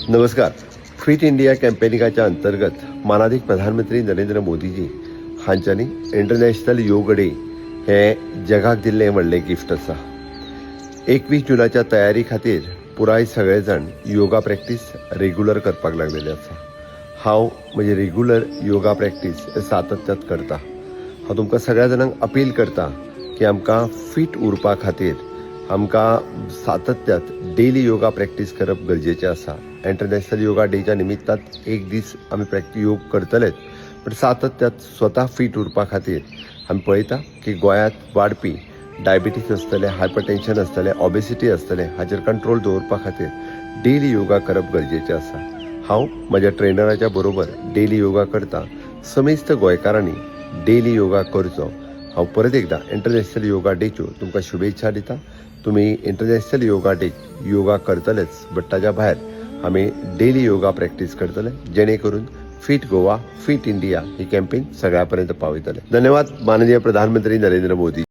नमस्कार. Fit India कॅम्पेनिंगाच्या अंतर्गत मानाधिक प्रधानमंत्री नरेंद्र मोदीजी हांच्यांनी इंटरनॅशनल योग डे हे जगाक दिल्लें व्हडलें गिफ्ट आसा. 21 जूनाच्या तयारी खातीर पुराय सगळे जाण योगा प्रॅक्टीस रेग्युलर करपाक लागलेले आसा. हांव म्हणजे रेग्युलर योगा प्रॅक्टीस सातत्यात करता. हांव तुमकां सगळ्या जाणांक अपील करता की आमकां फिट उरपा खातीर आमकां सातत्यात डेली योगा प्रॅक्टीस करप गरजेचें आसा. इंटरनॅशनल योगा डेच्या निमित्तांत एक दीस आमी योग करतलेच, पण सातत्यात स्वता फिट उरपा खातीर आमी पळयता की गोंयांत वाडपी डायबिटीस आसतलें, हायपरटेन्शन आसतलें, ऑबेसिटी आसतलें, हाचेर कंट्रोल दवरपा खातीर डेली योगा करप गरजेचें आसा. हांव म्हज्या ट्रेनराच्या बरोबर डेली योगा करता. समेस्त गोंयकारांनी डेली योगा करचो. हांव परत एकदां इंटरनॅशनल योगा डेच्यो तुमकां शुभेच्छा दिता. तुमी इंटरनॅशनल योगा डे योगा करतलेच, बट ताच्या भायर आमी डेली योगा प्रॅक्टीस करतले, जेणे करून फिट गोवा, फिट इंडिया ही कॅम्पेन सगळ्या पर्यंत पावयतले. धन्यवाद माननीय प्रधानमंत्री नरेंद्र मोदी.